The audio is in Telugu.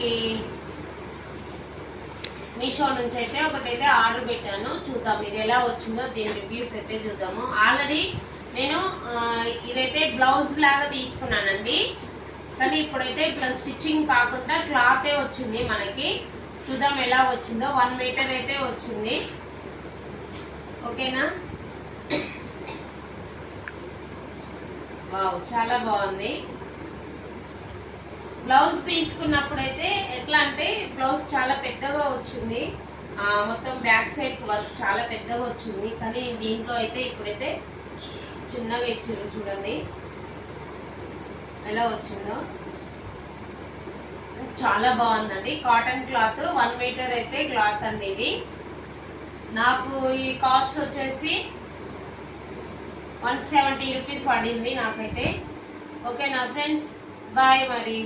మనకి మీషో నుంచి అయితే ఒకటైతే ఆర్డర్ పెట్టాను. చూద్దాం ఇది ఎలా వచ్చిందో, దీని రివ్యూస్ అయితే చూద్దాము. ఆల్రెడీ నేను ఇదైతే బ్లౌజ్ లాగా తీసుకున్నానండి, కానీ ఇప్పుడైతే ఇట్లా స్టిచ్చింగ్ కాకుండా క్లాతే వచ్చింది మనకి. చూద్దాం ఎలా వచ్చిందో. 1 మీటర్ అయితే వచ్చింది. ఓకేనా? వావ్, చాలా బాగుంది. బ్లౌజ్ తీసుకున్నప్పుడైతే ఎట్లా అంటే బ్లౌజ్ చాలా పెద్దగా వచ్చింది, మొత్తం బ్యాక్ సైడ్ వర్క్ చాలా పెద్దగా వచ్చింది. కానీ దీంట్లో అయితే ఇప్పుడైతే చిన్నగా ఇచ్చారు. చూడండి ఎలా వచ్చిందో, చాలా బాగుందండి. కాటన్ క్లాత్, 1 మీటర్ అయితే క్లాత్ అండి ఇది. నాకు ఈ కాస్ట్ వచ్చేసి 170 రూపీస్ పడింది నాకైతే. ఓకేనా ఫ్రెండ్స్, బాయ్ మరి.